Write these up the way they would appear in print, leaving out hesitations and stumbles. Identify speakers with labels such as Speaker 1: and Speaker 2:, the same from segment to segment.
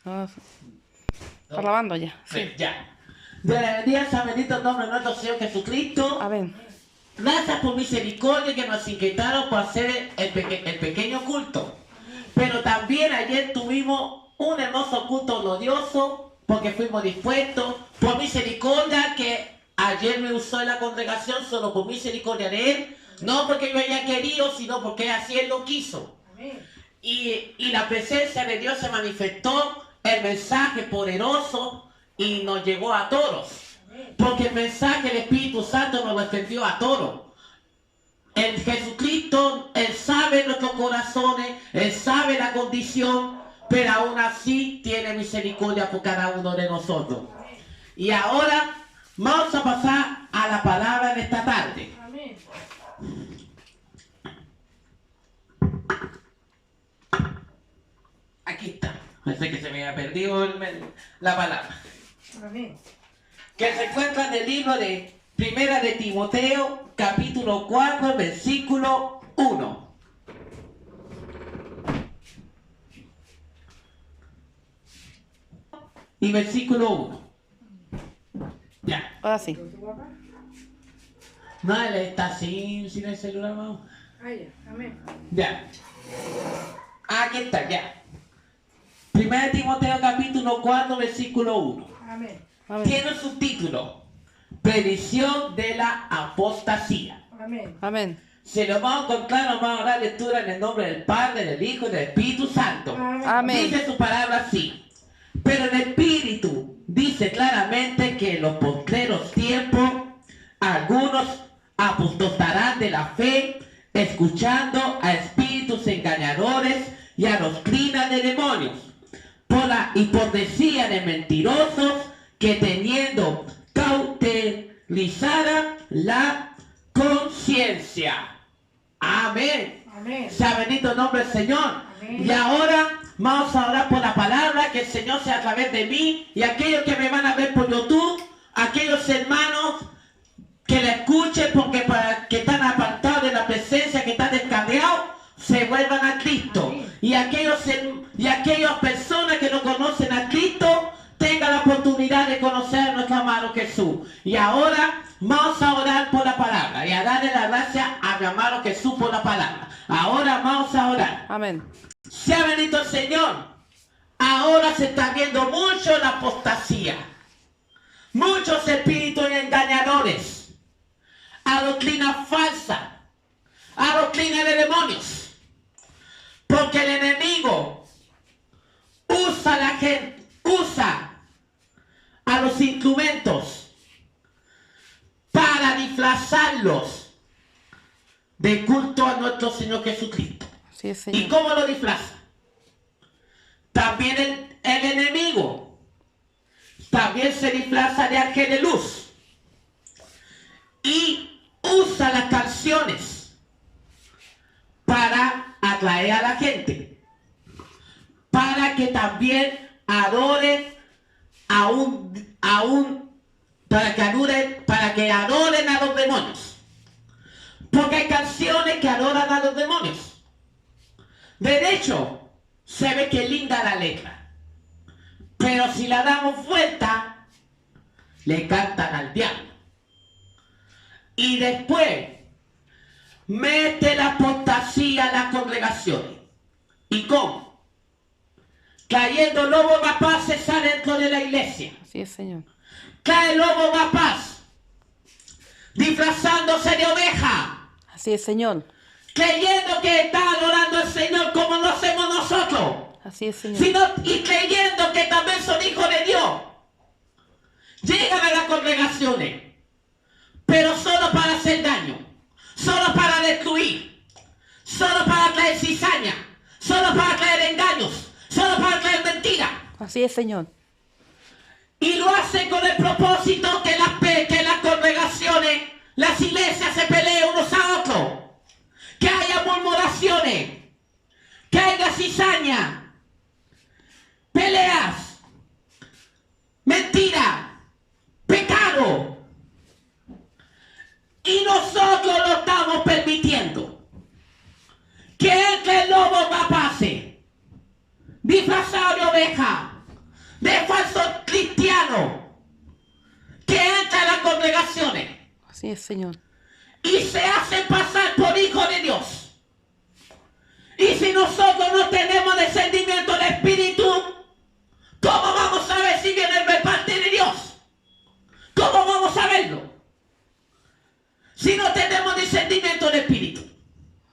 Speaker 1: Ah, está grabando ya. Sí.
Speaker 2: Ya. Bendiga sea bendito el nombre de nuestro Señor Jesucristo.
Speaker 1: Amén.
Speaker 2: Gracias por misericordia que nos inquietaron por hacer el pequeño culto. Pero también ayer tuvimos un hermoso culto glorioso porque fuimos dispuestos por misericordia que ayer me usó en la congregación solo por misericordia de Él. No porque yo haya querido, sino porque así Él lo quiso. Y la presencia de Dios se manifestó, el mensaje poderoso y nos llegó a todos. Porque el mensaje del Espíritu Santo nos lo extendió a todos. El Jesucristo, Él sabe nuestros corazones, Él sabe la condición, pero aún así tiene misericordia por cada uno de nosotros. Y ahora vamos a pasar a la palabra de esta tarde. Aquí está. Pensé que se me había perdido la palabra. Que se encuentra en el libro de Primera de Timoteo, capítulo 4, versículo 1. Y versículo 1. Ya.
Speaker 1: Ahora sí.
Speaker 2: No, él está sin el celular, vamos.
Speaker 3: Amén.
Speaker 2: Ya. Aquí está, ya. Primera de Timoteo, capítulo 4, versículo 1.
Speaker 3: Amén.
Speaker 1: Amén.
Speaker 2: Tiene un subtítulo: Predicción de la apostasía.
Speaker 3: Amén.
Speaker 1: Amén.
Speaker 2: Se lo vamos a encontrar, nos vamos a dar lectura en el nombre del Padre, del Hijo y del Espíritu Santo.
Speaker 1: Amén.
Speaker 2: Dice su palabra así: pero el Espíritu dice claramente que en los postreros tiempos algunos apostatarán de la fe, escuchando a espíritus engañadores y a doctrinas de demonios, por la hipocresía de mentirosos que teniendo cautelizada la conciencia. Amén.
Speaker 3: Amén.
Speaker 2: Sea bendito el nombre del Señor.
Speaker 3: Amén.
Speaker 2: Y ahora vamos a orar por la palabra, que el Señor sea a través de mí y aquellos que me van a ver por YouTube, aquellos hermanos que la escuchen porque que están apartados de la presencia, que están descarriados, se vuelvan a Cristo.
Speaker 3: Amén.
Speaker 2: Y aquellas personas que no conocen a Cristo tengan la oportunidad de conocer a nuestro amado Jesús. Y ahora vamos a orar por la palabra y a darle la gracia a mi amado Jesús por la palabra. Ahora vamos a orar.
Speaker 1: Amén.
Speaker 2: Sea bendito el Señor. Ahora se está viendo mucho la apostasía. Muchos espíritus engañadores. A doctrina falsa. A doctrina de demonios. Porque el enemigo usa a la gente, usa a los instrumentos para disfrazarlos de culto a nuestro Señor Jesucristo.
Speaker 1: Así es,
Speaker 2: ¿Y
Speaker 1: Señor.
Speaker 2: cómo lo disfraza? También el enemigo también se disfraza de ángel de luz y usa las canciones para atraer a la gente, para que también adoren para que adoren a los demonios. Porque hay canciones que adoran a los demonios. De hecho, se ve que linda la letra. Pero si la damos vuelta, le cantan al diablo. Y después, mete la apostasía a las congregaciones. ¿Y cómo? Cayendo lobos rapaces adentro de la iglesia.
Speaker 1: Así es, Señor.
Speaker 2: Cae el lobo rapaz, disfrazándose de oveja,
Speaker 1: Así es, Señor.
Speaker 2: creyendo que está adorando al Señor como lo hacemos nosotros,
Speaker 1: Así es, Señor.
Speaker 2: y creyendo que también son hijos de Dios. Llegan a las congregaciones, pero solo para hacer daño, solo para destruir, solo para traer cizaña, solo para traer engaños, solo para traer mentiras.
Speaker 1: Así es, Señor.
Speaker 2: Y lo hacen con el propósito que las congregaciones, las iglesias se peleen unos a otros. Que haya murmuraciones, que haya cizaña, peleas, mentira, pecado. Y nosotros lo estamos permitiendo. Que entre el lobo rapace, disfrazado de oveja, de falsos cristianos que entran a las congregaciones
Speaker 1: Así es, Señor.
Speaker 2: y se hacen pasar por hijos de Dios. Y si nosotros no tenemos discernimiento del Espíritu, ¿cómo vamos a ver si viene de parte de Dios? ¿Cómo vamos a verlo? Si no tenemos discernimiento del Espíritu.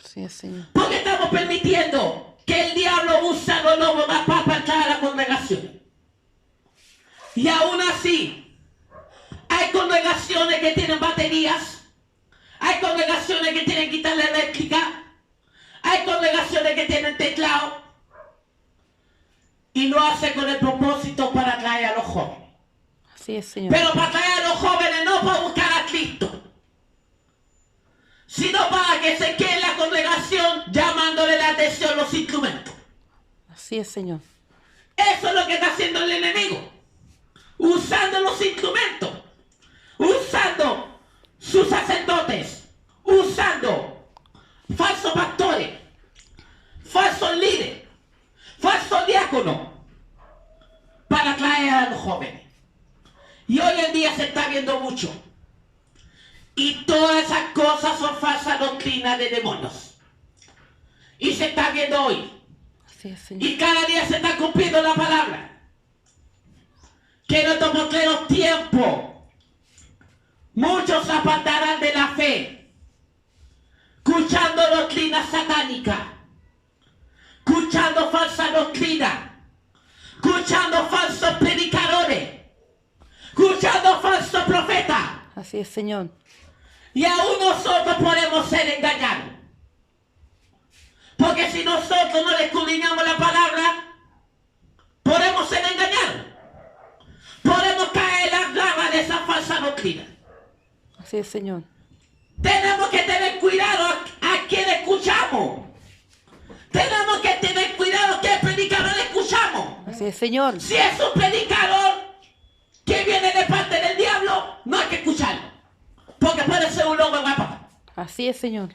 Speaker 1: Así es, Señor.
Speaker 2: Porque estamos permitiendo que el diablo use a los lobos para entrar a la congregación. Y aún así, hay congregaciones que tienen baterías, hay congregaciones que tienen guitarra eléctrica, hay congregaciones que tienen teclado, y lo hacen con el propósito para atraer a los jóvenes.
Speaker 1: Así es, Señor.
Speaker 2: Pero para atraer a los jóvenes no para buscar a Cristo, sino para que se quede en la congregación llamándole la atención a los instrumentos.
Speaker 1: Así es, Señor.
Speaker 2: Eso es lo que está haciendo el enemigo. Usando los instrumentos. Usando sus sacerdotes. Usando falsos pastores. Falsos líderes. Falsos diáconos. Para atraer a los jóvenes. Y hoy en día se está viendo mucho. Y todas esas cosas son falsas doctrinas de demonios. Y se está viendo hoy.
Speaker 1: Así es, Señor.
Speaker 2: Y cada día se está cumpliendo la palabra. Que en estos postreros tiempos muchos se apartarán de la fe, escuchando doctrinas satánicas, escuchando falsa doctrina, escuchando falsos predicadores, escuchando falsos profetas.
Speaker 1: Así es, Señor.
Speaker 2: Y aún nosotros podemos ser engañados. Porque si nosotros no escudriñamos la palabra, podemos ser engañados. Podemos caer en las garras de esa falsa doctrina.
Speaker 1: Así es, Señor.
Speaker 2: Tenemos que tener cuidado a quien escuchamos. Tenemos que tener cuidado a qué predicador escuchamos.
Speaker 1: Así es, Señor.
Speaker 2: Si es un predicador que viene de parte del diablo, no hay que escucharlo. Porque puede ser un lobo guapo.
Speaker 1: Así es, Señor.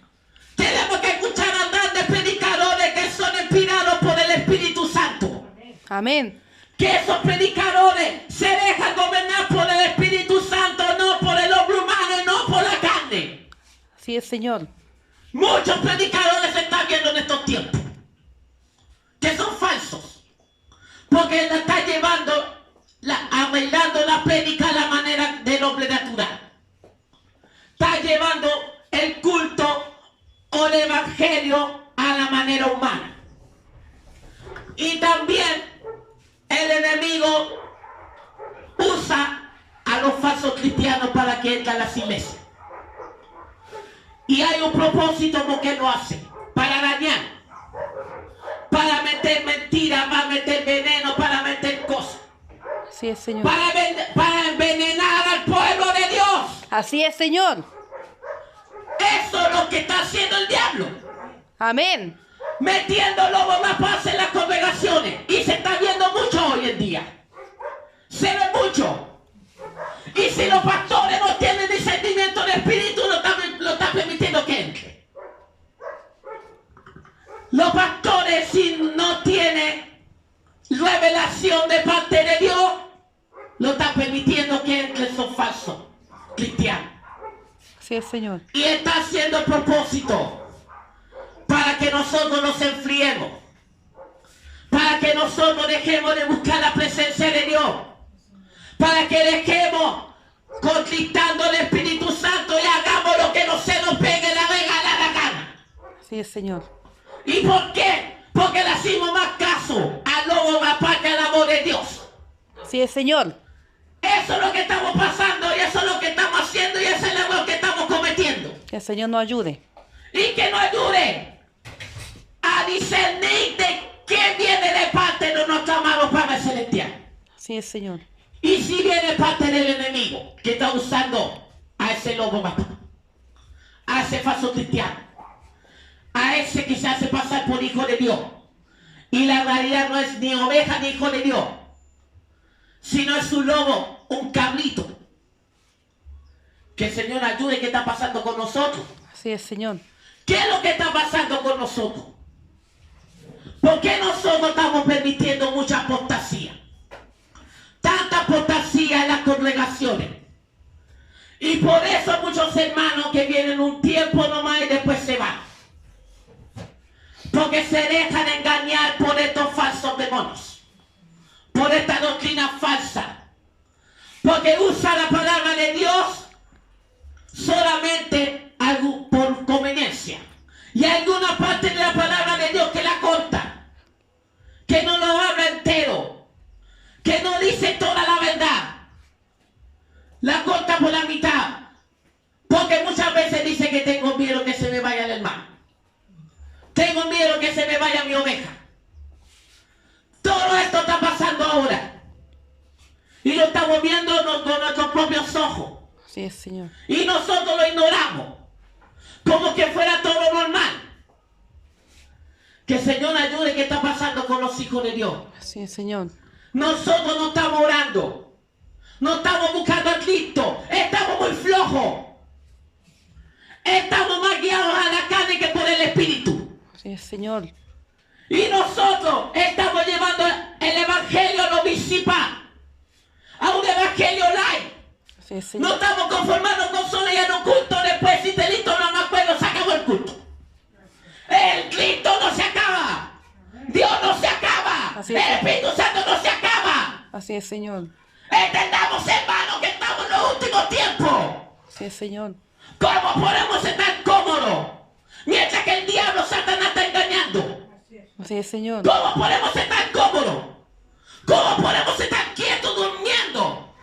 Speaker 2: Tenemos que escuchar a grandes predicadores que son inspirados por el Espíritu Santo.
Speaker 1: Amén.
Speaker 2: Que esos predicadores se dejan gobernar por el Espíritu Santo, no por el hombre humano, no por la carne.
Speaker 1: Así es, Señor.
Speaker 2: Muchos predicadores se están viendo en estos tiempos, que son falsos, porque la está llevando, arreglando la prédica a la manera del hombre natural. Está llevando el culto o el evangelio a la manera humana. Y también el enemigo usa a los falsos cristianos para que entren a las iglesias. Y hay un propósito por qué lo hace. Para dañar. Para meter mentiras, para meter veneno, para meter cosas.
Speaker 1: Así es, Señor.
Speaker 2: Para envenenar al pueblo de Dios.
Speaker 1: Así es, Señor.
Speaker 2: Eso es lo que está haciendo el diablo.
Speaker 1: Amén.
Speaker 2: Metiendo lobos rapaces en las congregaciones. Y se está viendo mucho hoy en día. Se ve mucho. Y si los pastores no tienen discernimiento del Espíritu, lo están permitiendo que entre. Los pastores, si no tienen revelación de parte de Dios, lo están permitiendo que entre esos falsos cristianos.
Speaker 1: Así es, Señor.
Speaker 2: Y está haciendo el propósito para que nosotros nos enfriemos, para que nosotros dejemos de buscar la presencia de Dios, para que dejemos contristando al Espíritu Santo y hagamos lo que no se nos pegue la regalada gana.
Speaker 1: Así es, Señor.
Speaker 2: ¿Y por qué? Porque le hacemos más caso al lobo rapaz que al amor de Dios.
Speaker 1: Así es, Señor.
Speaker 2: Eso es lo que estamos pasando y eso es lo que estamos haciendo y ese es el error que estamos cometiendo.
Speaker 1: Que el Señor nos ayude.
Speaker 2: Y que nos ayude a discernir de qué viene de parte de nuestro amado Padre Celestial.
Speaker 1: Así es, Señor.
Speaker 2: Y si viene parte del enemigo que está usando a ese lobo rapaz, a ese falso cristiano, a ese que se hace pasar por hijo de Dios, y la realidad no es ni oveja ni hijo de Dios, sino es un lobo, un cabrito. Que el Señor ayude. ¿Qué está pasando con nosotros?
Speaker 1: Así es, Señor.
Speaker 2: ¿Qué es lo que está pasando con nosotros? ¿Por qué nosotros estamos permitiendo mucha apostasía? vienen un tiempo nomás y después se van. Porque se dejan engañar por estos falsos demonios, por esta doctrina falsa. Porque usa la palabra de Dios solamente por conveniencia. Y hay alguna parte de la palabra de Dios que la corta, que no lo habla entero, que no dice toda la verdad. La corta por la mitad. Porque muchas veces dice que tengo miedo que se me vaya el hermano. Tengo miedo que se me vaya mi oveja. Todo esto está pasando ahora. Y lo estamos viendo con nuestros propios ojos.
Speaker 1: Así es, Señor.
Speaker 2: Y nosotros lo ignoramos. Como que fuera todo normal. Que el Señor ayude. ¿Qué está pasando con los hijos de Dios?
Speaker 1: Así es, Señor.
Speaker 2: Nosotros no estamos orando. No estamos buscando a Cristo. Estamos muy flojos. Estamos más guiados a la carne que por el Espíritu.
Speaker 1: Así es, Señor.
Speaker 2: Y nosotros estamos llevando el Evangelio a los visipas. A un Evangelio live.
Speaker 1: Así es, Señor.
Speaker 2: No estamos conformando con solo ir a un culto. Después, si te listo, no me acuerdo, se acabó el culto. El Cristo no se acaba. Dios no se acaba.
Speaker 1: Así
Speaker 2: El
Speaker 1: es.
Speaker 2: Espíritu Santo no se acaba.
Speaker 1: Así es, Señor.
Speaker 2: Entendamos, hermanos, que estamos en los últimos tiempos.
Speaker 1: Así es, Señor.
Speaker 2: ¿Cómo podemos estar cómodos mientras que el diablo, Satanás, está engañando?
Speaker 1: Así es, Señor.
Speaker 2: ¿Cómo podemos estar cómodos? ¿Cómo podemos estar quietos durmiendo?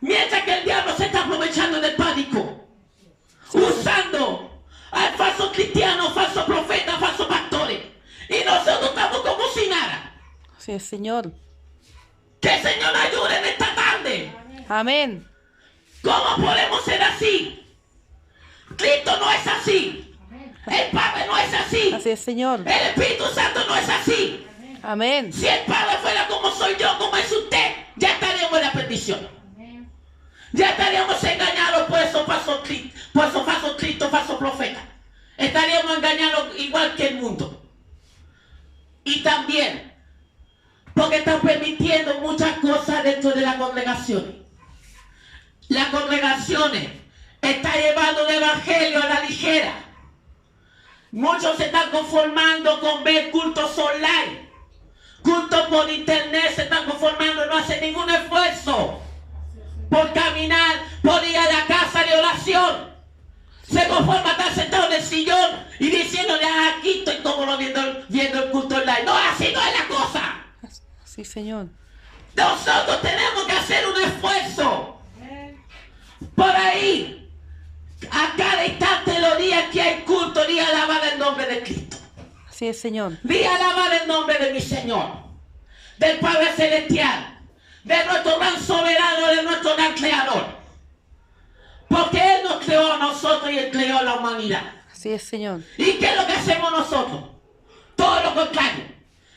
Speaker 2: Mientras que el diablo se está aprovechando del pánico, usando al falso cristiano, falso profeta, falsos pastores. Y nosotros estamos como si nada.
Speaker 1: Así es, Señor.
Speaker 2: Que el Señor ayude en esta tarde.
Speaker 1: Amén.
Speaker 2: ¿Cómo podemos ser así? Cristo no es así. El Padre no es así.
Speaker 1: Así es, Señor.
Speaker 2: El Espíritu Santo no es así.
Speaker 1: Amén.
Speaker 2: Si el Padre fuera como soy yo, como es usted, ya estaríamos en la perdición. Ya estaríamos engañados por esos falsos Cristos, falsos profetas. Estaríamos engañados igual que el mundo. Y también, porque están permitiendo muchas cosas dentro de las congregaciones. Las congregaciones están llevando el evangelio a la ligera. Muchos se están conformando con ver cultos online. Cultos por internet se están conformando, no hacen ningún esfuerzo por caminar, por ir a la casa de oración. Se conforma estar sentado en el sillón y diciéndole, aquí estoy cómodo viendo el culto online. No, así no es la cosa.
Speaker 1: Sí, Señor.
Speaker 2: Nosotros tenemos que hacer un esfuerzo por ahí. A cada instante los días que hay culto, día alabar el nombre de Cristo.
Speaker 1: Así es, Señor.
Speaker 2: Día alabar el nombre de mi Señor, del Padre Celestial, de nuestro gran soberano, de nuestro gran creador. Porque Él nos creó a nosotros y Él creó a la humanidad.
Speaker 1: Así es, Señor.
Speaker 2: ¿Y qué es lo que hacemos nosotros? Todo lo contrario.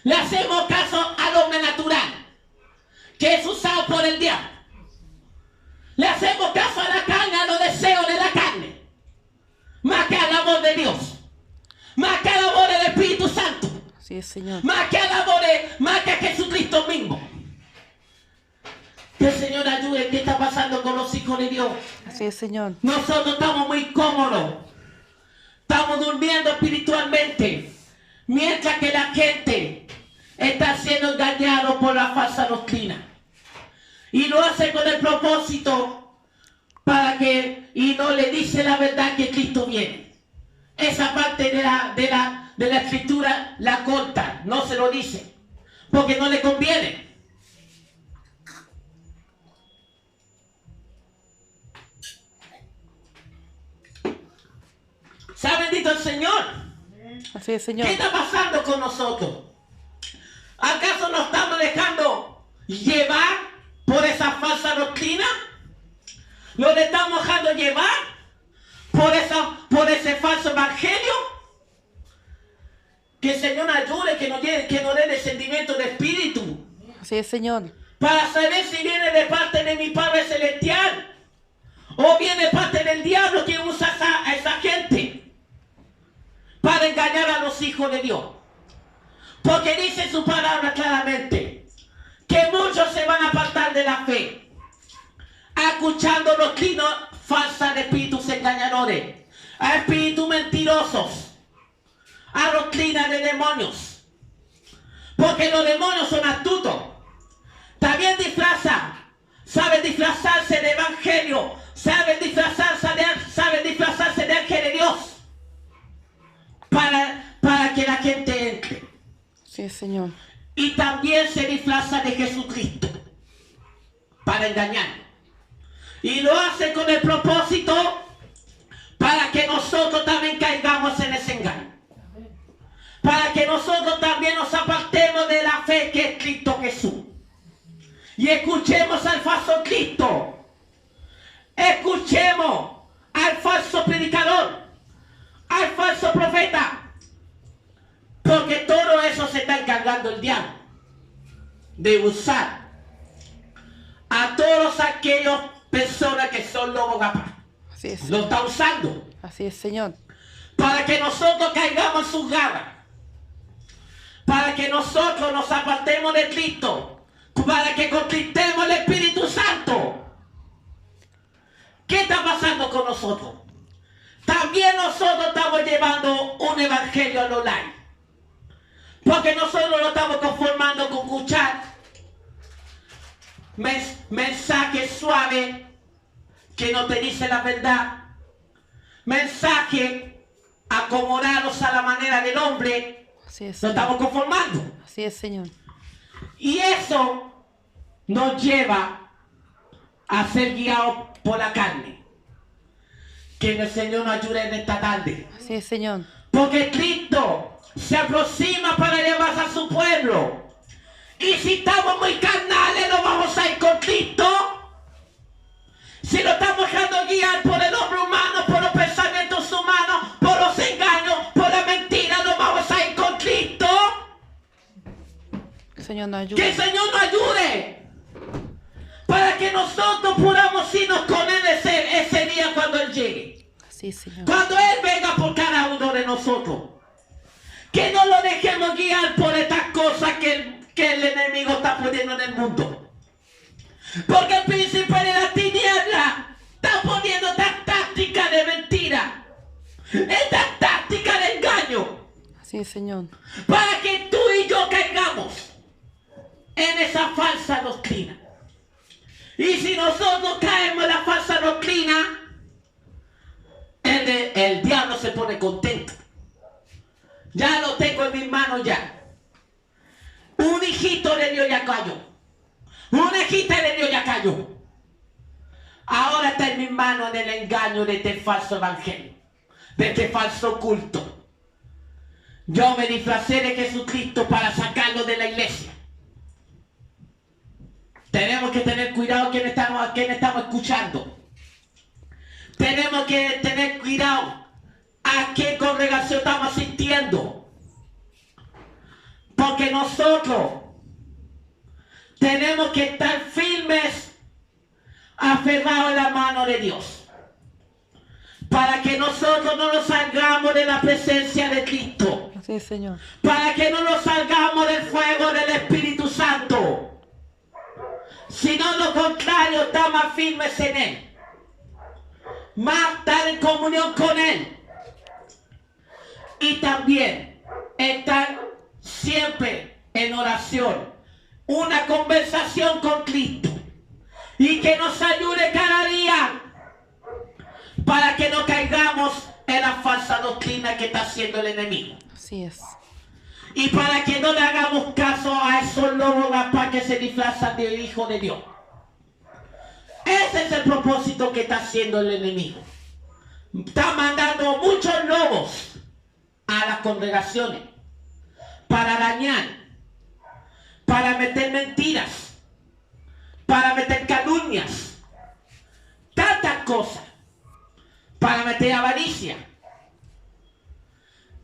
Speaker 2: Le hacemos caso al hombre natural, que es usado por el diablo. Le hacemos caso a la carne, a los deseos de la carne, más que a la voz de Dios, más que a la voz del Espíritu Santo,
Speaker 1: Así es, Señor.
Speaker 2: más que a Jesucristo mismo. Que el Señor ayude. ¿Qué está pasando con los hijos de Dios?
Speaker 1: Así es, Señor.
Speaker 2: Nosotros estamos muy cómodos. Estamos durmiendo espiritualmente. Mientras que la gente está siendo engañado por la falsa doctrina. Y lo hace con el propósito y no le dice la verdad que Cristo viene. Esa parte de la escritura la corta, no se lo dice. Porque no le conviene. ¿Sabe bendito el Señor?
Speaker 1: Así es, Señor.
Speaker 2: ¿Qué está pasando con nosotros? ¿Acaso nos estamos dejando llevar por esa falsa doctrina? ¿Nos estamos dejando llevar por ese falso evangelio? Que el Señor ayude, que nos dé descendimiento de espíritu.
Speaker 1: Así es, Señor.
Speaker 2: Para saber si viene de parte de mi Padre Celestial o viene de parte del diablo que usa a esa gente para engañar a los hijos de Dios. Porque dice su palabra claramente que muchos se van a apartar de la fe, escuchando doctrinas falsas espíritus engañadores, a espíritus mentirosos, a doctrina de demonios. Porque los demonios son astutos. También saben disfrazarse de evangelio, saben disfrazarse de ángel de Dios para que la gente entre.
Speaker 1: Sí, Señor.
Speaker 2: Y también se disfraza de Jesucristo para engañar. Y lo hace con el propósito para que nosotros también caigamos en ese engaño. Para que nosotros también nos apartemos de la fe que es Cristo Jesús. Y escuchemos al falso Cristo. Escuchemos al falso predicador, al falso profeta. Porque todo eso se está encargando el diablo de usar a todos aquellos personas que son lobos capaz.
Speaker 1: Así es.
Speaker 2: Lo está usando
Speaker 1: Así es, Señor.
Speaker 2: para que nosotros caigamos en sus garras, para que nosotros nos apartemos de Cristo, para que conquistemos el Espíritu Santo. ¿Qué está pasando con nosotros? También nosotros estamos llevando un evangelio al online. Porque nosotros lo estamos conformando con escuchar mensajes suaves que no te dicen la verdad. Mensajes acomodados a la manera del hombre.
Speaker 1: Así es,
Speaker 2: Lo
Speaker 1: Señor.
Speaker 2: estamos conformando.
Speaker 1: Así es, Señor.
Speaker 2: Y eso nos lleva a ser guiados por la carne. Que el Señor nos ayude en esta tarde.
Speaker 1: Así es, Señor.
Speaker 2: Porque Cristo se aproxima para llevarse a su pueblo. Y si estamos muy carnales, no vamos a ir con Cristo. Si lo estamos dejando guiar por el hombre humano, por los pensamientos humanos, por los engaños, por la mentira, no vamos a ir con Cristo.
Speaker 1: Que el Señor nos
Speaker 2: Que el
Speaker 1: ayude.
Speaker 2: Señor nos ayude. Para que nosotros podamos irnos con Él ese día cuando Él llegue.
Speaker 1: Así, Señor.
Speaker 2: Cuando Él venga por cada uno de nosotros. Que no lo dejemos guiar por estas cosas que el enemigo está poniendo en el mundo. Porque el príncipe de la tiniebla está poniendo esta táctica de mentira. Esta táctica de engaño.
Speaker 1: Así es, Señor.
Speaker 2: Para que tú y yo caigamos en esa falsa doctrina. Y si nosotros caemos en la falsa doctrina, el diablo se pone contento. Ya lo tengo en mis manos ya. Un hijito de Dios ya cayó. Una hijita de Dios ya cayó. Ahora está en mis manos en el engaño de este falso evangelio. De este falso culto. Yo me disfracé de Jesucristo para sacarlo de la iglesia. Tenemos que tener cuidado a quién estamos escuchando. Tenemos que tener cuidado a qué congregación estamos asistiendo. Porque nosotros tenemos que estar firmes, aferrados en la mano de Dios. Para que nosotros no nos salgamos de la presencia de Cristo.
Speaker 1: Así es, Señor.
Speaker 2: Para que no nos salgamos del fuego del Espíritu Santo. Sino lo contrario, estar más firmes en Él. Más estar en comunión con Él. Y también estar siempre en oración. Una conversación con Cristo. Y que nos ayude cada día. Para que no caigamos en la falsa doctrina que está haciendo el enemigo.
Speaker 1: Así es.
Speaker 2: Y para que no le hagamos caso a esos lobos rapaz que se disfrazan de hijo de Dios. Ese es el propósito que está haciendo el enemigo. Está mandando muchos lobos a las congregaciones para dañar, para meter mentiras, para meter calumnias, tantas cosas, para meter avaricia.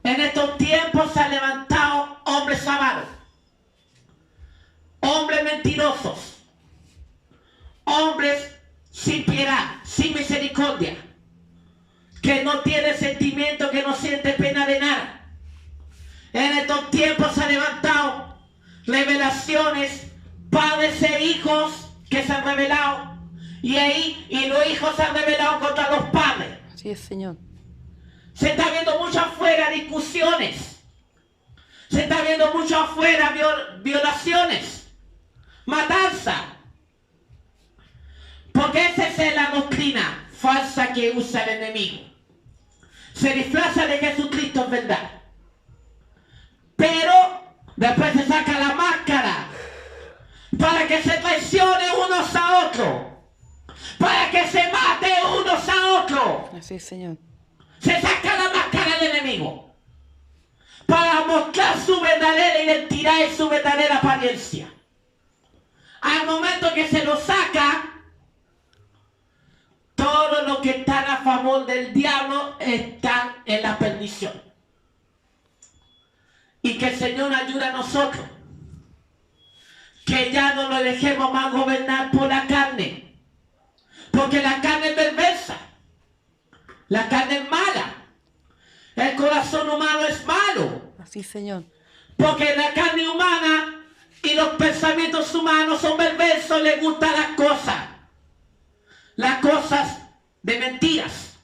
Speaker 2: En estos tiempos se han levantado hombres avaros, hombres mentirosos, hombres sin piedad, sin misericordia, que no tienen sentimiento, que no sienten pena de nada. En estos tiempos se han levantado revelaciones, padres e hijos que se han revelado Y los hijos se han rebelado contra los padres.
Speaker 1: Así es, Señor.
Speaker 2: Se está viendo mucho afuera discusiones. Se está viendo mucho afuera violaciones, matanza. Porque esa es la doctrina falsa que usa el enemigo. Se disfraza de Jesucristo en verdad. Pero después se saca la máscara para que se traicione unos a otros. Para que se mate unos a otros.
Speaker 1: Así es, Señor.
Speaker 2: Se saca la máscara del enemigo para mostrar su verdadera identidad y su verdadera apariencia. Al momento que se lo saca, todos los que están a favor del diablo están en la perdición. Y que el Señor ayude a nosotros. Que ya no lo dejemos más gobernar por la carne. Porque la carne es perversa. La carne es mala. El corazón humano es malo.
Speaker 1: Así, Señor.
Speaker 2: Porque la carne humana y los pensamientos humanos son perversos. Les gustan las cosas. Las cosas de mentiras.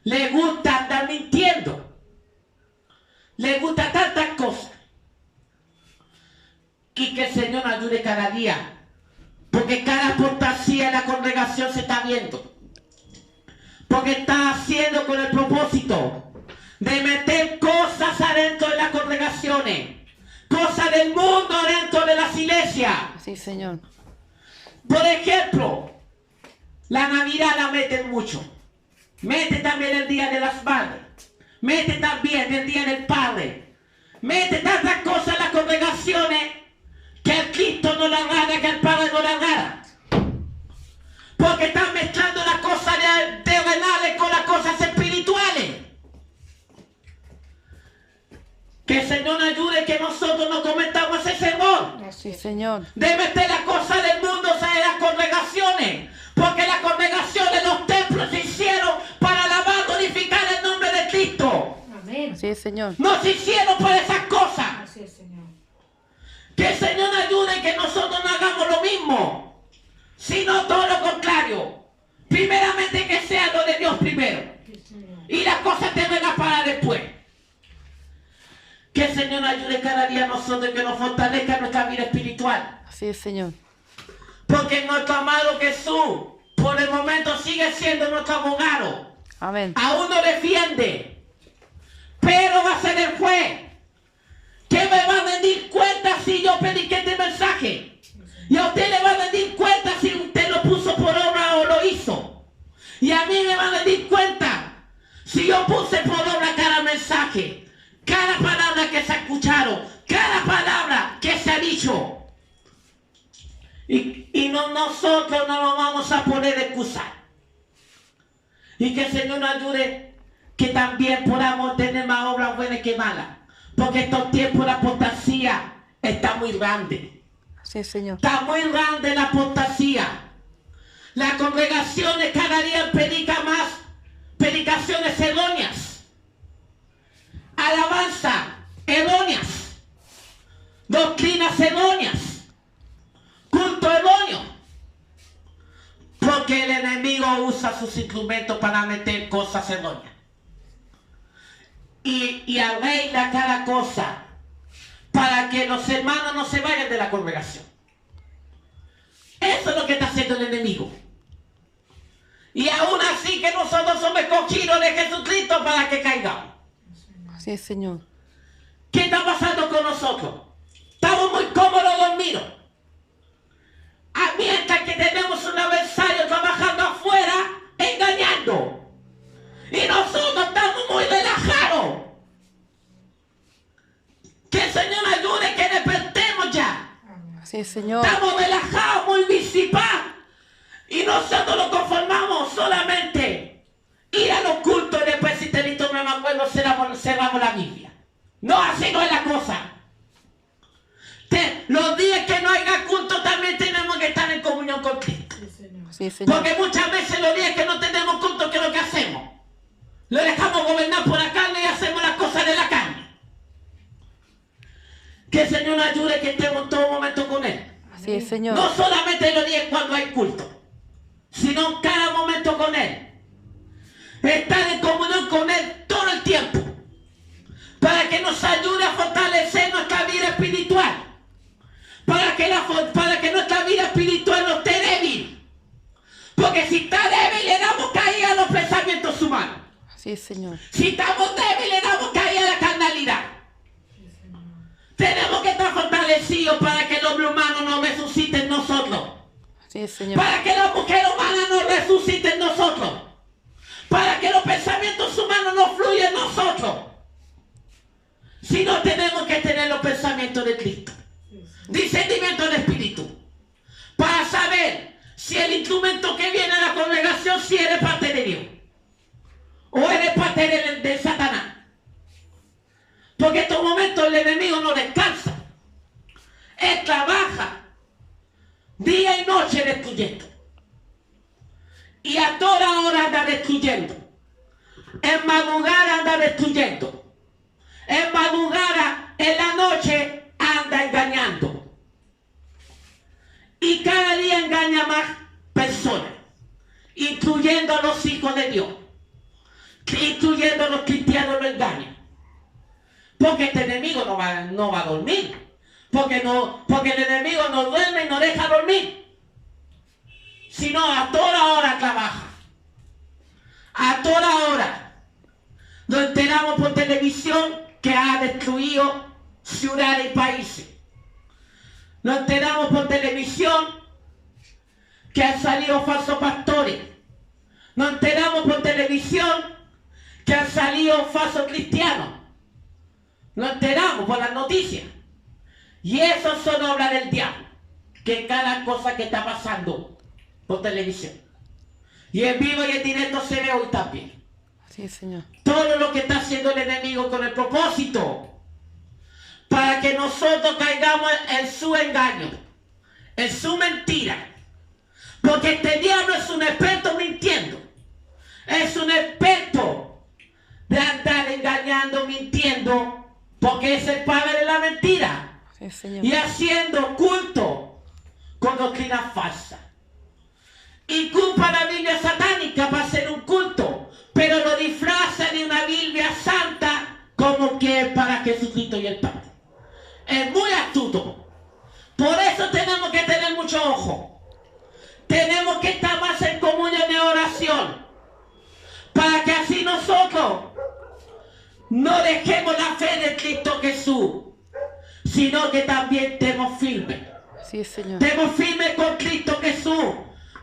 Speaker 2: Les gusta andar mintiendo. Les gusta tantas cosas. Y que el Señor nos ayude cada día. Porque cada apostasía en la congregación se está viendo. Porque está haciendo con el propósito de meter cosas adentro de las congregaciones. Cosas del mundo adentro de las iglesias.
Speaker 1: Así, Señor.
Speaker 2: Por ejemplo, la Navidad la meten mucho. Mete también el Día de las Madres. Mete también el Día del Padre. Mete tantas cosas en las congregaciones que el Cristo no la gana, que el Padre no la gana. Porque están mezclando las cosas terrenales con las cosas espirituales. Que el Señor nos ayude, que nosotros no cometamos ese error.
Speaker 1: Así, Señor.
Speaker 2: De meter las cosas del mundo en las congregaciones. Porque las congregaciones, los templos se hicieron para alabar, glorificar el nombre de Cristo.
Speaker 3: Amén.
Speaker 1: Así es, Señor.
Speaker 2: No se hicieron por esas cosas.
Speaker 3: Así es, Señor.
Speaker 2: Que el Señor nos ayude, que nosotros no hagamos lo mismo. Sino todo lo contrario. Primeramente que sea lo de Dios primero.
Speaker 3: Sí, Señor.
Speaker 2: Y las cosas te vengan para después. Que el Señor nos ayude cada día a nosotros, que nos fortalezca nuestra vida espiritual.
Speaker 1: Así es, Señor.
Speaker 2: Porque nuestro amado Jesús, por el momento, sigue siendo nuestro abogado.
Speaker 1: Amén.
Speaker 2: Aún no defiende. Pero va a ser el juez. Que me va a rendir cuenta si yo prediqué este mensaje. Y a usted le va a rendir cuenta si usted lo puso por obra o lo hizo. Y a mí me va a rendir cuenta si yo puse por obra cada mensaje. Cada palabra que se escucharon, cada palabra que se ha dicho. Y nosotros no nos vamos a poder excusar. Y que el Señor nos ayude, que también podamos tener más obras buenas que malas. Porque estos tiempos de apostasía está muy grande.
Speaker 1: Así es, Señor.
Speaker 2: Está muy grande la apostasía. Las congregaciones cada día predican más predicaciones erróneas. Alabanza erróneas, doctrinas erróneas, culto erróneo, porque el enemigo usa sus instrumentos para meter cosas erróneas y arregla cada cosa para que los hermanos no se vayan de la congregación. Eso es lo que está haciendo el enemigo. Y aún así que nosotros somos escogidos de Jesucristo para que caigamos.
Speaker 1: Así es, Señor.
Speaker 2: ¿Qué está pasando con nosotros? Estamos muy cómodos dormidos. Mientras que tenemos un adversario trabajando afuera, engañando. Y nosotros estamos muy relajados. Que el Señor nos ayude, que despertemos ya.
Speaker 1: Así es, Señor.
Speaker 2: Estamos relajados, muy visipados. Y nosotros nos conformamos solamente ir a los cultos y después, si te listo, no me acuerdo, cerramos la Biblia. No, así no es la cosa. Los días que no haya culto también tenemos que estar en comunión con Cristo.
Speaker 3: Sí, Señor.
Speaker 1: Así es, Señor.
Speaker 2: Porque muchas veces los días que no tenemos culto, ¿qué es lo que hacemos? Lo dejamos gobernar por la carne y hacemos las cosas de la carne. Que el Señor nos ayude, que estemos en todo momento con Él.
Speaker 1: Así es, Señor.
Speaker 2: No solamente los días cuando hay culto. sino en cada momento con Él. Estar en comunión con Él todo el tiempo, para que nos ayude a fortalecer nuestra vida espiritual, para que nuestra vida espiritual no esté débil, porque si está débil le damos caída a los pensamientos humanos.
Speaker 1: Así es, Señor.
Speaker 2: Si estamos débiles le damos caída a la carnalidad. Tenemos que estar fortalecidos para que el hombre humano no resucite en nosotros,
Speaker 1: Así es, Señor.
Speaker 2: para que la mujer humana no resucite en nosotros, para que los pensamientos humanos no fluyan en nosotros. Si no, tenemos que tener los pensamientos de Cristo, discernimiento del Espíritu, para saber si el instrumento que viene a la congregación, si eres parte de Dios o eres parte de Satanás. Porque en estos momentos el enemigo no descansa. Él trabaja día y noche destruyendo. Y a toda hora anda destruyendo. En madrugada anda destruyendo. En madrugada, en la noche, anda engañando. Y cada día engaña más personas, incluyendo a los hijos de Dios, incluyendo a los cristianos, lo engañan. Porque este enemigo no va a dormir. Porque el enemigo no duerme y no deja dormir. Sino a toda hora trabaja. A toda hora. Nos enteramos por televisión que ha destruido ciudades y países. Nos enteramos por televisión que han salido falsos pastores. Nos enteramos por televisión que han salido falsos cristianos. Nos enteramos por las noticias. Y eso son obras del diablo. Que cada cosa que está pasando por televisión. Y en vivo y en directo se ve hoy también.
Speaker 1: Así es, Señor.
Speaker 2: Todo lo que está haciendo el enemigo con el propósito para que nosotros caigamos en su engaño, en su mentira. Porque este diablo es un experto mintiendo. Es un experto de andar engañando, mintiendo, porque es el padre de la mentira.
Speaker 1: Sí, Señor.
Speaker 2: Y haciendo culto con doctrina falsa. Y culpa la Biblia satánica para hacer un culto, pero lo disfraza de una Biblia santa como que es para Jesucristo y el Padre. Es muy astuto. Por eso tenemos que tener mucho ojo. Tenemos que estar más en comunión de oración, para que así nosotros no dejemos la fe de Cristo Jesús, sino que también estemos firmes.
Speaker 1: Así es, Señor.
Speaker 2: Estemos firmes con Cristo Jesús.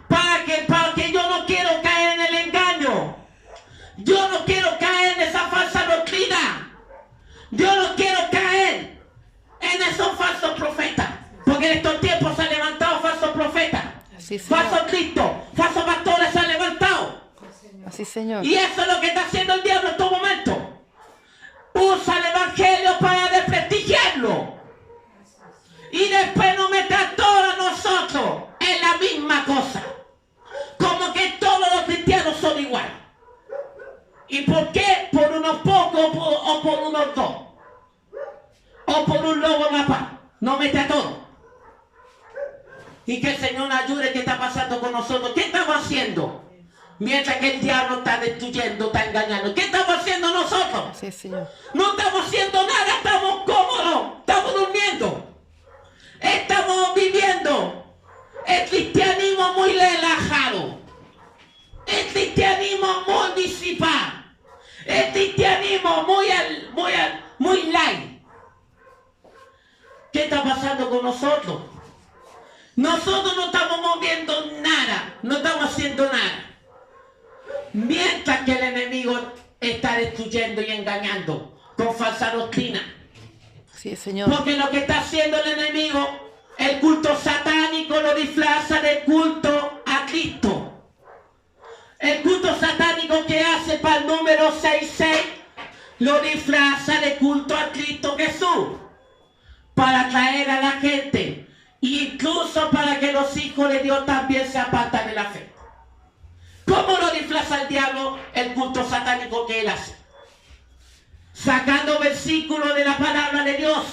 Speaker 2: Para que yo no quiero caer en el engaño. Yo no quiero caer en esa falsa doctrina. Yo no quiero caer en esos falsos profetas. Porque en estos tiempos se han levantado falsos profetas.
Speaker 1: Así, Señor.
Speaker 2: Falsos Cristos, falsos pastores se han levantado.
Speaker 1: Así, Señor.
Speaker 2: Y eso es lo que está haciendo el diablo en estos momentos. Usa el evangelio para desprestigiarlo. Y después nos mete a todos nosotros en la misma cosa. Como que todos los cristianos son iguales. ¿Y por qué? Por unos pocos o por unos dos. O por un lobo rapaz. No mete a todos. Y que el Señor nos ayude. ¿Qué está pasando con nosotros? ¿Qué estamos haciendo? Mientras que el diablo está destruyendo, está engañando. ¿Qué estamos haciendo nosotros?
Speaker 1: Así es, Señor.
Speaker 2: No estamos haciendo nada, estamos cómodos, estamos durmiendo. Estamos viviendo el cristianismo muy relajado. El cristianismo muy disipado. El cristianismo muy light. ¿Qué está pasando con nosotros? Nosotros no estamos moviendo nada, no estamos haciendo nada. Mientras que el enemigo está destruyendo y engañando con falsa doctrina.
Speaker 1: Así es, Señor.
Speaker 2: Porque lo que está haciendo el enemigo, el culto satánico lo disfraza de culto a Cristo. El culto satánico que hace para el número 66 lo disfraza de culto a Cristo Jesús. Para atraer a la gente. Incluso para que los hijos de Dios también se aparten de la fe. ¿Cómo lo disfraza el diablo el culto satánico que él hace? Sacando versículos de la palabra de Dios.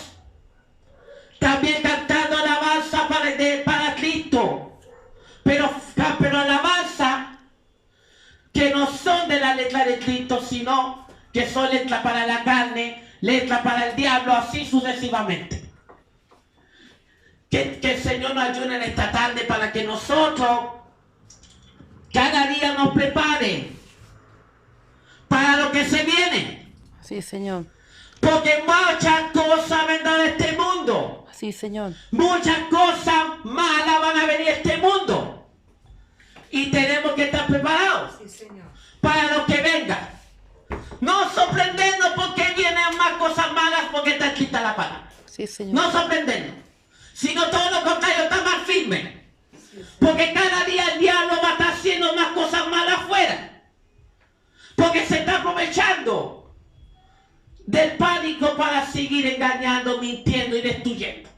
Speaker 2: También cantando alabanza para Cristo. Pero alabanza letra de Cristo, sino que son letras para la carne, letras para el diablo, así sucesivamente. Que el Señor nos ayude en esta tarde para que nosotros cada día nos prepare para lo que se viene.
Speaker 1: Así es, Señor.
Speaker 2: Porque muchas cosas vendrán de este mundo.
Speaker 1: Así, Señor.
Speaker 2: Muchas cosas malas van a venir a este mundo. Y tenemos que estar preparados para lo que venga. No sorprendernos porque vienen más cosas malas porque está escrita la palabra.
Speaker 1: Sí, Señor.
Speaker 2: No sorprendernos. Sino todo lo contrario, está más firme. Porque cada día el diablo va a estar haciendo más cosas malas afuera. Porque se está aprovechando del pánico para seguir engañando, mintiendo y destruyendo.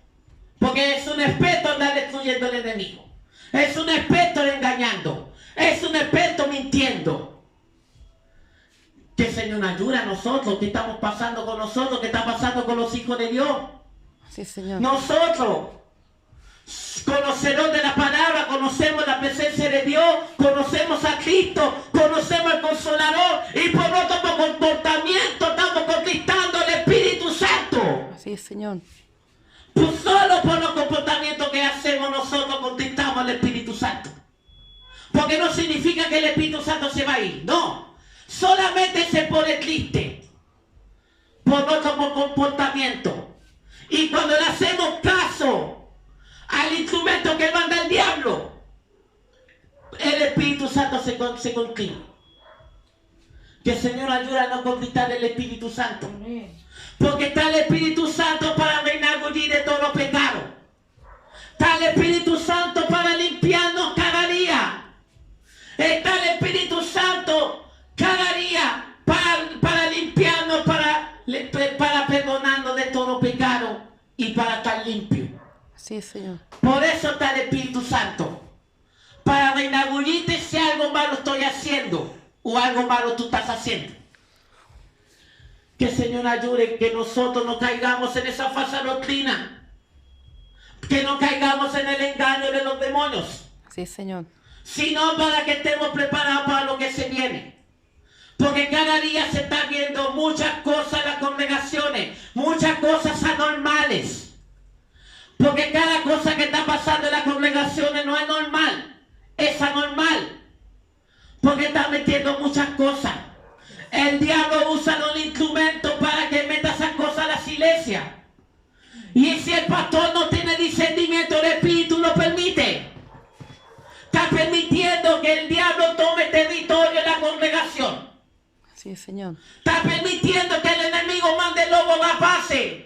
Speaker 2: Porque es un experto en andar destruyendo al enemigo. Es un experto en engañando. Es un experto mintiendo. Que el Señor nos ayude a nosotros. ¿Qué estamos pasando con nosotros? ¿Qué está pasando con los hijos de Dios?
Speaker 1: Sí, Señor.
Speaker 2: Nosotros, conocedores de la palabra, conocemos la presencia de Dios, conocemos a Cristo, conocemos al Consolador y por nuestro comportamiento estamos conquistando el Espíritu Santo.
Speaker 1: Así es, Señor.
Speaker 2: Pues solo por los comportamientos que hacemos nosotros conquistamos el Espíritu Santo. Porque no significa que el Espíritu Santo se va a ir, no. Solamente se pone triste por nuestro comportamiento. Y cuando le hacemos caso al instrumento que manda el diablo, el Espíritu Santo se contiene. Que el Señor ayude a no conquistar el Espíritu Santo. Porque está el Espíritu Santo para renagullir de todos los pecados. Está el Espíritu Santo para limpiarnos cada día. Está el Espíritu Santo cada día para limpiarnos, para perdonarnos de todo pecado y para estar limpio.
Speaker 1: Así es, Señor.
Speaker 2: Por eso está el Espíritu Santo. Para renagullirte si algo malo estoy haciendo o algo malo tú estás haciendo. Que el Señor ayude que nosotros no caigamos en esa falsa doctrina. Que no caigamos en el engaño de los demonios.
Speaker 1: Así es, Señor.
Speaker 2: Sino para que estemos preparados para lo que se viene. Porque cada día se está viendo muchas cosas en las congregaciones, muchas cosas anormales. Porque cada cosa que está pasando en las congregaciones no es normal, es anormal. Porque está metiendo muchas cosas. El diablo usa los instrumentos para que meta esas cosas a las iglesias. Y si el pastor no tiene discernimiento, el Espíritu lo permite. Está permitiendo que el diablo tome territorio en la congregación.
Speaker 1: Sí, Señor.
Speaker 2: Está permitiendo que el enemigo mande lobos rapaces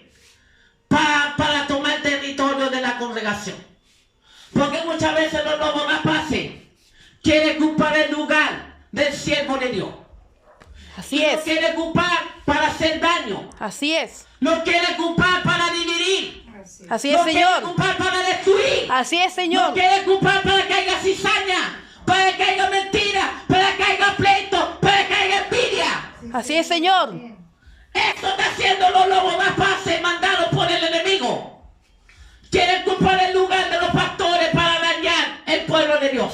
Speaker 2: para tomar el territorio de la congregación. Porque muchas veces los lobos rapaces quieren ocupar el lugar del siervo de Dios.
Speaker 1: Así
Speaker 2: y
Speaker 1: es.
Speaker 2: Lo quiere ocupar para hacer daño.
Speaker 1: Así es.
Speaker 2: Lo quiere ocupar para dividir.
Speaker 1: Así es,
Speaker 2: Lo quiere
Speaker 1: Señor.
Speaker 2: ocupar para destruir.
Speaker 1: Así es,
Speaker 2: Lo
Speaker 1: Señor.
Speaker 2: quiere ocupar para que haya cizaña, para que haya mentira, para que haya pleito, para que haya envidia.
Speaker 1: Así es, Señor.
Speaker 2: Esto está haciendo los lobos rapaces mandados por el enemigo. Quieren ocupar el lugar de los pastores para dañar el pueblo de Dios.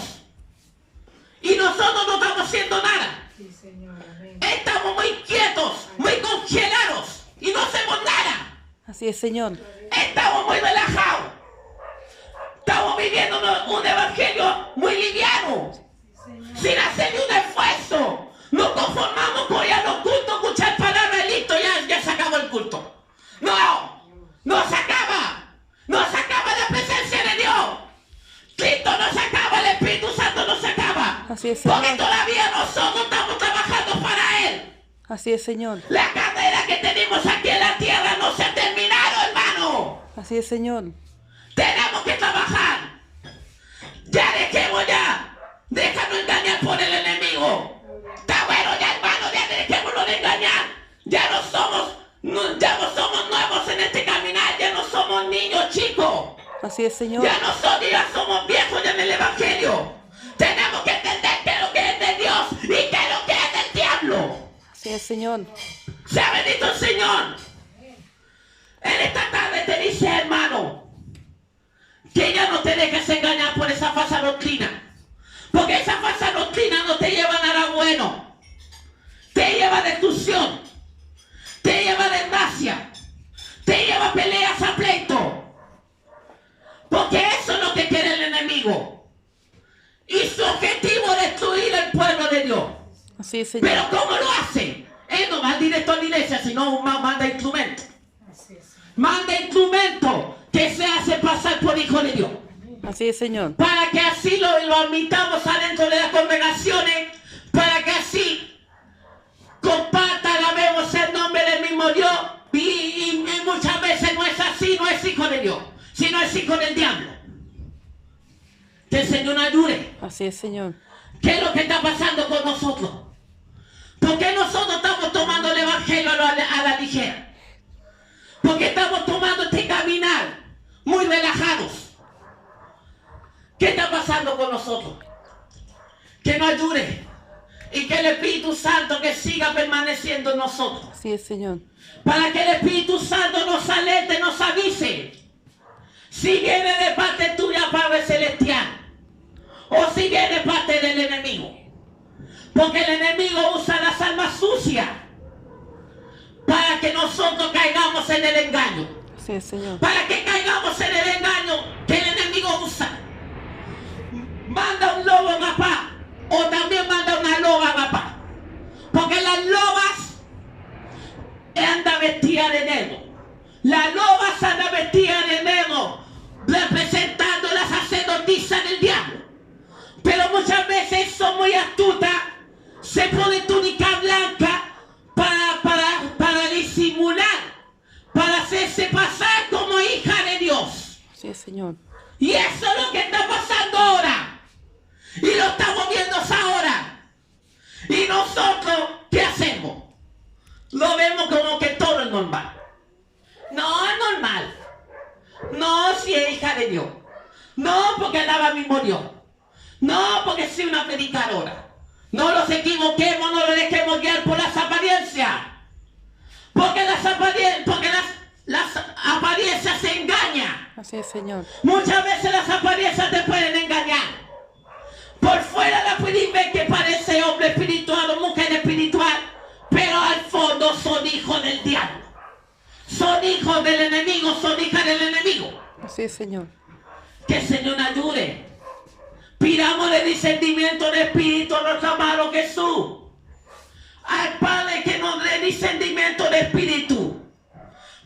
Speaker 2: Y nosotros no estamos haciendo nada. Estamos muy quietos, muy congelados y no hacemos nada.
Speaker 1: Así es, Señor.
Speaker 2: Estamos muy relajados. Estamos viviendo un evangelio muy liviano, sin hacer ni un esfuerzo. Nos conformamos con ir a los cultos, escuchar palabras y listo, ya se acabó el culto. No se acaba. No se acaba la presencia de Dios. Cristo no se acaba, el Espíritu Santo no se acaba.
Speaker 1: Así es,
Speaker 2: Porque
Speaker 1: Señor.
Speaker 2: todavía nosotros estamos trabajando para Él.
Speaker 1: Así es, Señor.
Speaker 2: La carrera que tenemos aquí en la tierra no se ha terminado, hermano.
Speaker 1: Así es, Señor.
Speaker 2: Tenemos que trabajar. Ya dejemos ya. Déjanos engañar por el enemigo. Está bueno ya, hermano, ya dejémonos de engañar. Ya no somos nuevos en este caminar. Ya no somos niños chicos.
Speaker 1: Así es, Señor.
Speaker 2: Ya somos viejos ya en el evangelio. Tenemos que entender que lo que es de Dios y que lo que es del diablo.
Speaker 1: Así es, Señor.
Speaker 2: Sea bendito el Señor. En esta tarde te dice, hermano, que ya no te dejes engañar por esa falsa doctrina. Porque esa falsa doctrina no te lleva a nada bueno.
Speaker 1: Sí, Señor.
Speaker 2: Pero ¿cómo lo hace? Él no va directo a la iglesia, sino manda instrumentos. Manda instrumentos que se hace pasar por hijo de Dios.
Speaker 1: Así es, Señor.
Speaker 2: Para que así lo admitamos adentro de las congregaciones, para que así comparta, alabemos el nombre del mismo Dios. Y muchas veces no es así, no es hijo de Dios, sino es hijo del diablo. Que el Señor nos ayude.
Speaker 1: Así es, Señor.
Speaker 2: ¿Qué es lo que está pasando con nosotros? ¿Por qué nosotros estamos tomando el evangelio a la ligera? Porque estamos tomando este caminar muy relajados. ¿Qué está pasando con nosotros? Que nos ayude y que el Espíritu Santo que siga permaneciendo en nosotros.
Speaker 1: Así es, Señor.
Speaker 2: Para que el Espíritu Santo nos alerte, nos avise. Si viene de parte tuya, Padre Celestial, o si viene de parte del enemigo. Porque el enemigo usa las almas sucias para que nosotros caigamos en el engaño.
Speaker 1: Así es, Señor.
Speaker 2: Para que caigamos en el engaño que el enemigo usa. Manda un lobo, papá, o también manda una loba, papá. Porque las lobas andan vestidas de negro. Las lobas andan vestidas de negro, representando las sacerdotisas del diablo. Pero muchas veces son muy astutas, se ponen túnica blanca para disimular, para hacerse pasar como hija de Dios.
Speaker 1: Así es, Señor.
Speaker 2: Y eso es lo que está pasando ahora. Y lo estamos viendo ahora. Y nosotros, ¿qué hacemos? Lo vemos como que todo es normal. No es normal. No, si es hija de Dios. No, porque alaba al mismo Dios. No, porque soy una predicadora. No nos equivoquemos, no nos dejemos guiar por las apariencias. Porque las apariencias se engañan.
Speaker 1: Así es, Señor.
Speaker 2: Muchas veces las apariencias te pueden engañar. Por fuera la pueden ver que parece hombre espiritual o mujer espiritual, pero al fondo son hijos del diablo. Son hijos del enemigo, son hijas del enemigo.
Speaker 1: Así es, Señor.
Speaker 2: Que el Señor nos ayude. Pidamos el discernimiento de espíritu a nuestro amado Jesús. Al Padre que nos dé discernimiento de espíritu.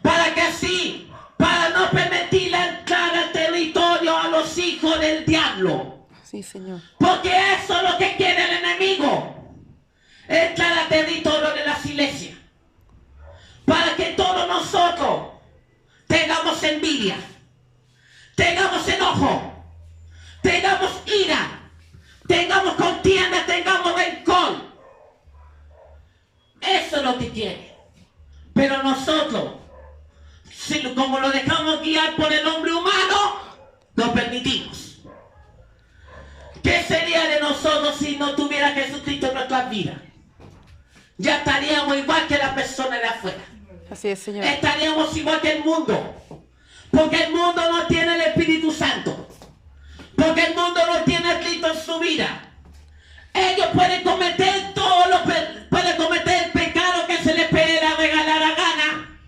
Speaker 2: Para que así, para no permitir la entrada al territorio a los hijos del diablo.
Speaker 1: Sí, Señor.
Speaker 2: Porque eso es lo que quiere el enemigo. Entrar al territorio de las iglesias. Para que todos nosotros tengamos envidia, tengamos enojo, tengamos ira, tengamos contienda, tengamos rencor. Eso es lo que quiere. Pero nosotros, como lo dejamos guiar por el hombre humano, lo permitimos. ¿Qué sería de nosotros si no tuviera Jesucristo en nuestras vidas? Ya estaríamos igual que las personas de afuera.
Speaker 1: Así es, Señor.
Speaker 2: Estaríamos igual que el mundo. Porque el mundo no tiene el Espíritu Santo. Porque el mundo no tiene a Cristo en su vida. Ellos pueden cometer pueden cometer el pecado que se les regalar la gana,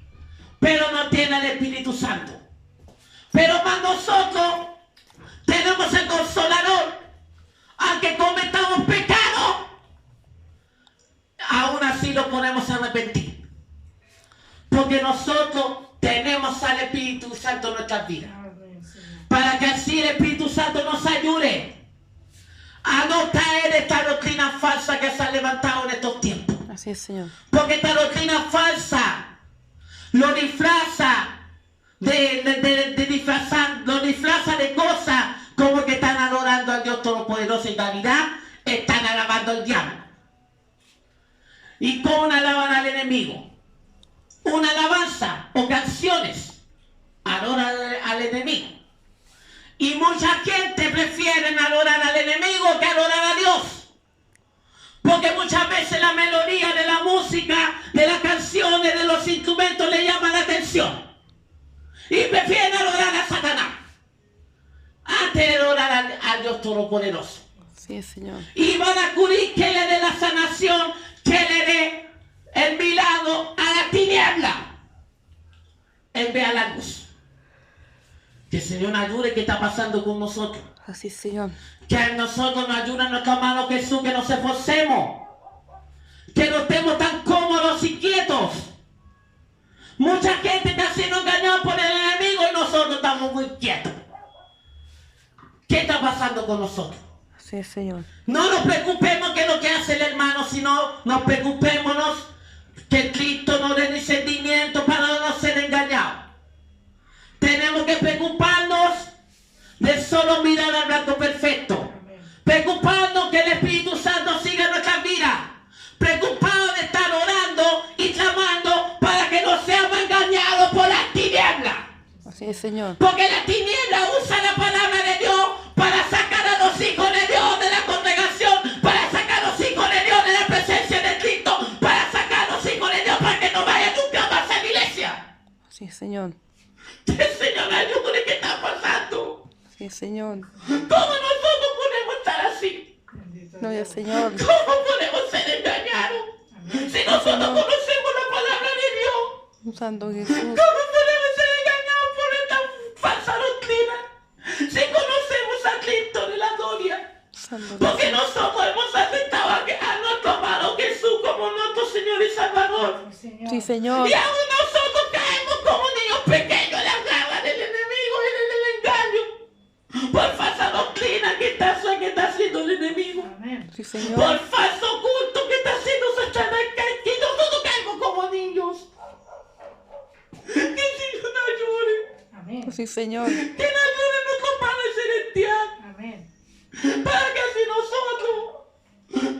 Speaker 2: pero no tienen el Espíritu Santo. Pero más nosotros tenemos el Consolador. Aunque cometamos pecado, aún así lo podemos arrepentir. Porque nosotros tenemos al Espíritu Santo en nuestras vidas. Para que así el Espíritu Santo nos ayude a no caer en esta doctrina falsa que se ha levantado en estos tiempos.
Speaker 1: Así es, Señor.
Speaker 2: Porque esta doctrina falsa lo disfraza lo disfraza de cosas como que están adorando al Dios Todopoderoso y en realidad están alabando al diablo. ¿Y cómo alaban al enemigo? Una alabanza o canciones adoran al enemigo. Y mucha gente prefiere adorar al enemigo que adorar a Dios. Porque muchas veces la melodía de la música, de las canciones, de los instrumentos le llama la atención. Y prefieren adorar a Satanás antes de adorar al Dios Todopoderoso.
Speaker 1: Sí, Señor.
Speaker 2: Y van a acudir que le dé la sanación, que le dé el milagro a la tiniebla en vez a la luz. Que el Señor nos ayude. ¿Qué está pasando con nosotros?
Speaker 1: Así es, Señor.
Speaker 2: Que a nosotros nos ayude nuestro amado Jesús, que nos esforcemos que no estemos tan cómodos y quietos. Mucha gente está siendo engañada por el enemigo y nosotros estamos muy quietos. ¿Qué está pasando con nosotros?
Speaker 1: Así es, Señor.
Speaker 2: No nos preocupemos que lo que hace el hermano, sino nos preocupémonos que Cristo nos dé discernimiento para no ser engañados. Tenemos que preocuparnos de solo mirar al blanco perfecto. Preocuparnos que el Espíritu Santo siga nuestra vida. Preocupados de estar orando y clamando para que no seamos engañados por las tinieblas.
Speaker 1: Así es, Señor.
Speaker 2: Porque la tiniebla usa la palabra de Dios para sacar a los hijos de Dios de la congregación, para sacar a los hijos de Dios de la presencia de Cristo, para sacar a los hijos de Dios para que no vayan nunca más a la iglesia.
Speaker 1: Así es, Señor.
Speaker 2: Que el Señor ayude, ¿qué está pasando?
Speaker 1: Así es, Señor.
Speaker 2: ¿Cómo nosotros podemos estar así?
Speaker 1: Gloria al Señor.
Speaker 2: ¿Cómo podemos ser engañados? Si nosotros conocemos la palabra de Dios,
Speaker 1: Santo Jesús.
Speaker 2: ¿cómo podemos ser engañados por esta falsa doctrina? Si conocemos a Cristo de la gloria.
Speaker 1: Santo
Speaker 2: Porque
Speaker 1: Jesús.
Speaker 2: nosotros hemos aceptado a nuestro amado Jesús como nuestro Señor y Salvador.
Speaker 1: Sí, Señor.
Speaker 2: Y aún nosotros caemos como niños pequeños en las garras del enemigo y del engaño. Por falsa doctrina que está haciendo el enemigo.
Speaker 1: Sí, Señor.
Speaker 2: Por falso culto que está haciendo Satanás. Que nosotros caemos como niños. Que el Señor nos ayude.
Speaker 1: Sí, Señor.
Speaker 2: Que nos ayude nuestro Padre Celestial. Para que así nosotros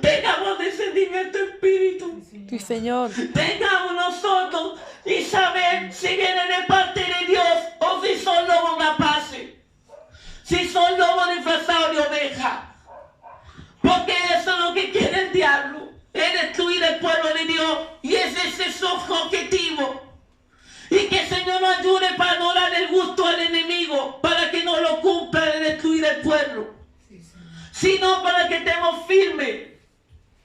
Speaker 2: tengamos discernimiento espíritu.
Speaker 1: Sí, Señor.
Speaker 2: Tengamos nosotros y saber si vienen de parte de Dios o si son lobos rapaces. Si son lobos disfrazados de oveja. Porque eso es lo que quiere el diablo. Es destruir el pueblo de Dios. Y ese es su objetivo. Y que el Señor nos ayude para no darle el gusto al enemigo. Para que no lo cumpla de destruir el pueblo. Sino para que estemos firmes.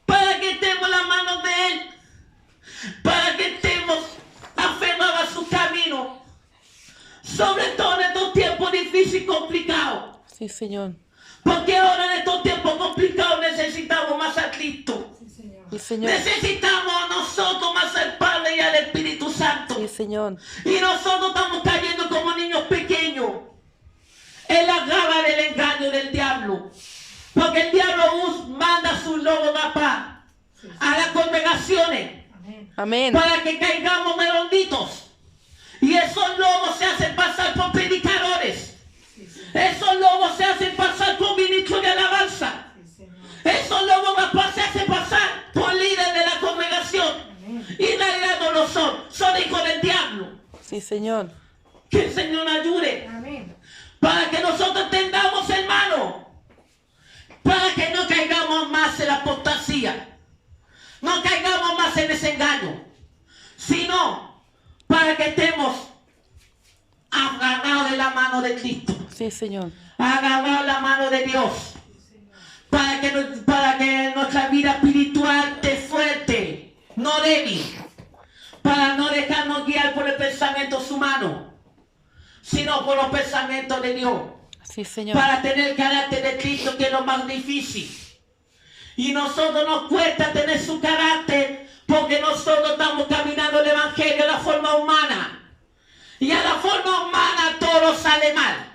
Speaker 2: Para que estemos en las manos de Él. Para que estemos aferrados a su camino. Sobre todo en estos tiempos difíciles y complicados.
Speaker 1: Sí, Señor.
Speaker 2: Porque ahora en estos tiempos complicados necesitamos más a Cristo.
Speaker 1: Sí, Señor.
Speaker 2: Necesitamos nosotros más al Padre y al Espíritu Santo.
Speaker 1: Sí, Señor.
Speaker 2: Y nosotros estamos cayendo como niños pequeños en la garra del engaño del diablo. Porque el diablo manda a sus lobos rapaz a las congregaciones.
Speaker 1: Amén.
Speaker 2: Para que caigamos redonditos. Y esos lobos se hacen pasar por predicadores. Esos lobos se hacen pasar por ministros de alabanza. Esos lobos rapaz se hacen pasar por líderes de la congregación. Y en realidad no lo son. Son hijos del diablo.
Speaker 1: Sí, Señor.
Speaker 2: Que el Señor nos ayude. Para que nosotros tengamos, hermano. Para que no caigamos más en la apostasía. No caigamos más en ese engaño. Sino para que estemos agarrados de la mano de Cristo.
Speaker 1: Sí, Señor.
Speaker 2: Agarrados de la mano de Dios. Para que nuestra vida espiritual esté fuerte. No débil. Para no dejarnos guiar por el pensamiento humano. Sino por los pensamientos de Dios.
Speaker 1: Sí, Señor.
Speaker 2: Para tener el carácter de Cristo, que es lo más difícil. Y nosotros nos cuesta tener su carácter porque nosotros estamos caminando el evangelio de la forma humana. Y a la forma humana todo sale mal.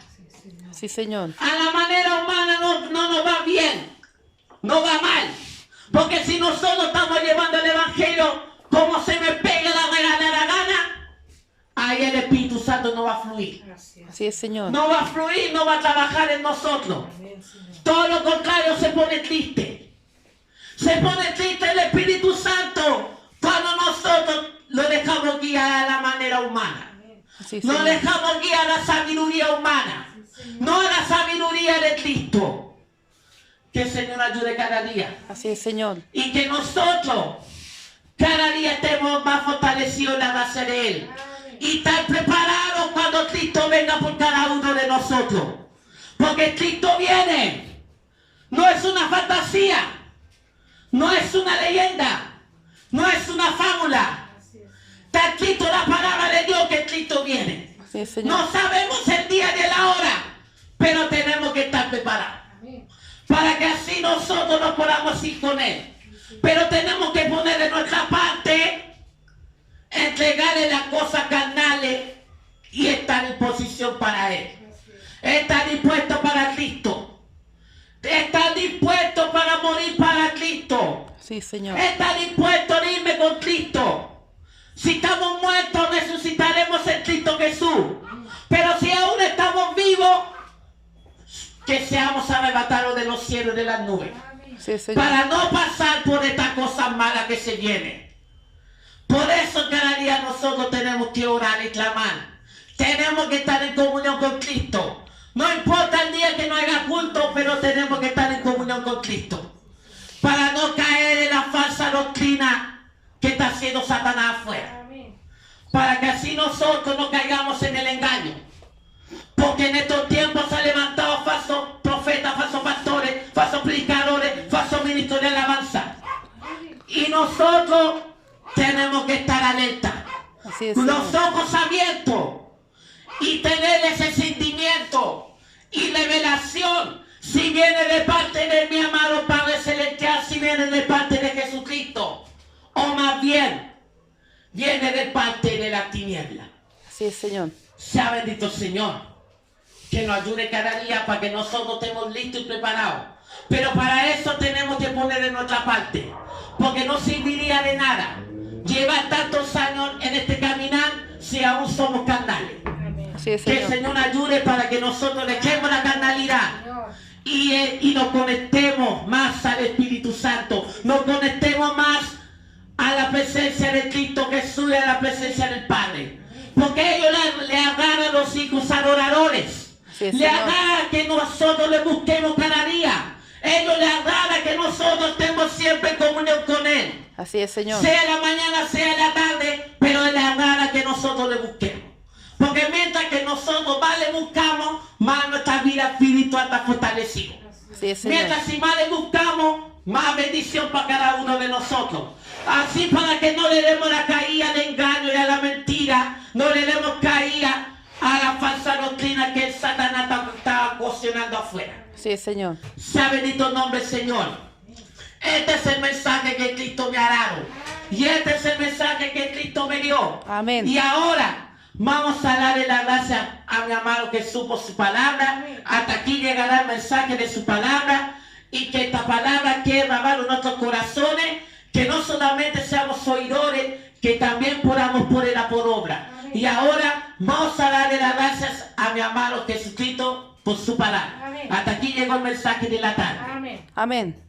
Speaker 1: Sí, Señor.
Speaker 2: A la manera humana no nos va bien. No va mal. Porque si nosotros estamos llevando el evangelio como se me pega la gana, ahí el Espíritu Santo no va a fluir.
Speaker 1: Así es, Señor.
Speaker 2: No va a fluir, no va a trabajar en nosotros. Todo lo contrario, se pone triste. Se pone triste el Espíritu Santo cuando nosotros lo dejamos guiar a la manera humana.
Speaker 1: Sí,
Speaker 2: Nos
Speaker 1: Señor.
Speaker 2: dejamos guiar a la sabiduría humana. No a la sabiduría de Cristo. Que el Señor ayude cada día.
Speaker 1: Así es, Señor.
Speaker 2: Y que nosotros cada día estemos más fortalecidos en la base de Él. Y estar preparados cuando Cristo venga por cada uno de nosotros. Porque Cristo viene. No es una fantasía. No es una leyenda. No es una fábula. Está escrito la palabra de Dios que Cristo viene.
Speaker 1: Así es, Señor.
Speaker 2: No sabemos el día ni la hora. Pero tenemos que estar preparados. Para que así nosotros nos podamos ir con Él. Pero tenemos que poner en de las cosas carnales y estar en posición para Él. Estar dispuesto para Cristo. Estar dispuesto para morir para Cristo.
Speaker 1: Sí, Señor.
Speaker 2: Estar dispuesto a irme con Cristo. Si estamos muertos, resucitaremos en Cristo Jesús. Pero si aún estamos vivos, que seamos arrebatados de los cielos y de las nubes.
Speaker 1: Sí, Señor.
Speaker 2: Para no pasar por estas cosas malas que se vienen. Por eso cada día nosotros tenemos que orar y clamar. Tenemos que estar en comunión con Cristo. No importa el día que no haya culto, pero tenemos que estar en comunión con Cristo. Para no caer en la falsa doctrina que está haciendo Satanás afuera. Para que así nosotros no caigamos en el engaño. Porque en estos tiempos se han levantado falsos profetas, falsos pastores, falsos predicadores, falsos ministros de alabanza. Y nosotros tenemos que estar alerta.
Speaker 1: Así es,
Speaker 2: Los
Speaker 1: Señor.
Speaker 2: ojos abiertos. Y tener ese sentimiento y revelación. Si viene de parte de mi amado Padre Celestial, si viene de parte de Jesucristo. O más bien, viene de parte de la tiniebla.
Speaker 1: Así es, Señor.
Speaker 2: Sea bendito el Señor, que nos ayude cada día para que nosotros estemos listos y preparados. Pero para eso tenemos que poner de nuestra parte, porque no serviría de nada llevar tantos años en este caminar si aún somos carnales.
Speaker 1: Así es,
Speaker 2: Que el
Speaker 1: Señor.
Speaker 2: Señor ayude para que nosotros dejemos la carnalidad y nos conectemos más al Espíritu Santo, nos conectemos más a la presencia de Cristo Jesús y a la presencia del Padre. Porque ellos le agarran a los hijos adoradores.
Speaker 1: Así es,
Speaker 2: Le
Speaker 1: Señor.
Speaker 2: agarran que nosotros le busquemos cada día. Ellos le agarran que nosotros estemos siempre en comunión con Él.
Speaker 1: Así es, Señor.
Speaker 2: Sea en la mañana, sea en la tarde, pero le agarra que nosotros le busquemos. Porque mientras que nosotros más le buscamos, más nuestra vida espiritual está fortalecida.
Speaker 1: Así es, Señor.
Speaker 2: Mientras si más le buscamos, más bendición para cada uno de nosotros. Así para que no le demos la caída al engaño y a la mentira, no le demos caída a la falsa doctrina que el Satanás está ocasionando afuera.
Speaker 1: Así es, Señor.
Speaker 2: Sea bendito el nombre del Señor. Este es el mensaje que Cristo me ha dado. Y este es el mensaje que Cristo me dio.
Speaker 1: Amén.
Speaker 2: Y ahora vamos a darle la gracia a mi amado Jesús por su palabra. Hasta aquí llegará el mensaje de su palabra. Y que esta palabra quede grabada en nuestros corazones. Que no solamente seamos oidores, que también podamos ponerla por obra. Y ahora vamos a darle las gracias a mi amado Jesucristo por su palabra. Hasta aquí llegó el mensaje de la tarde.
Speaker 1: Amén.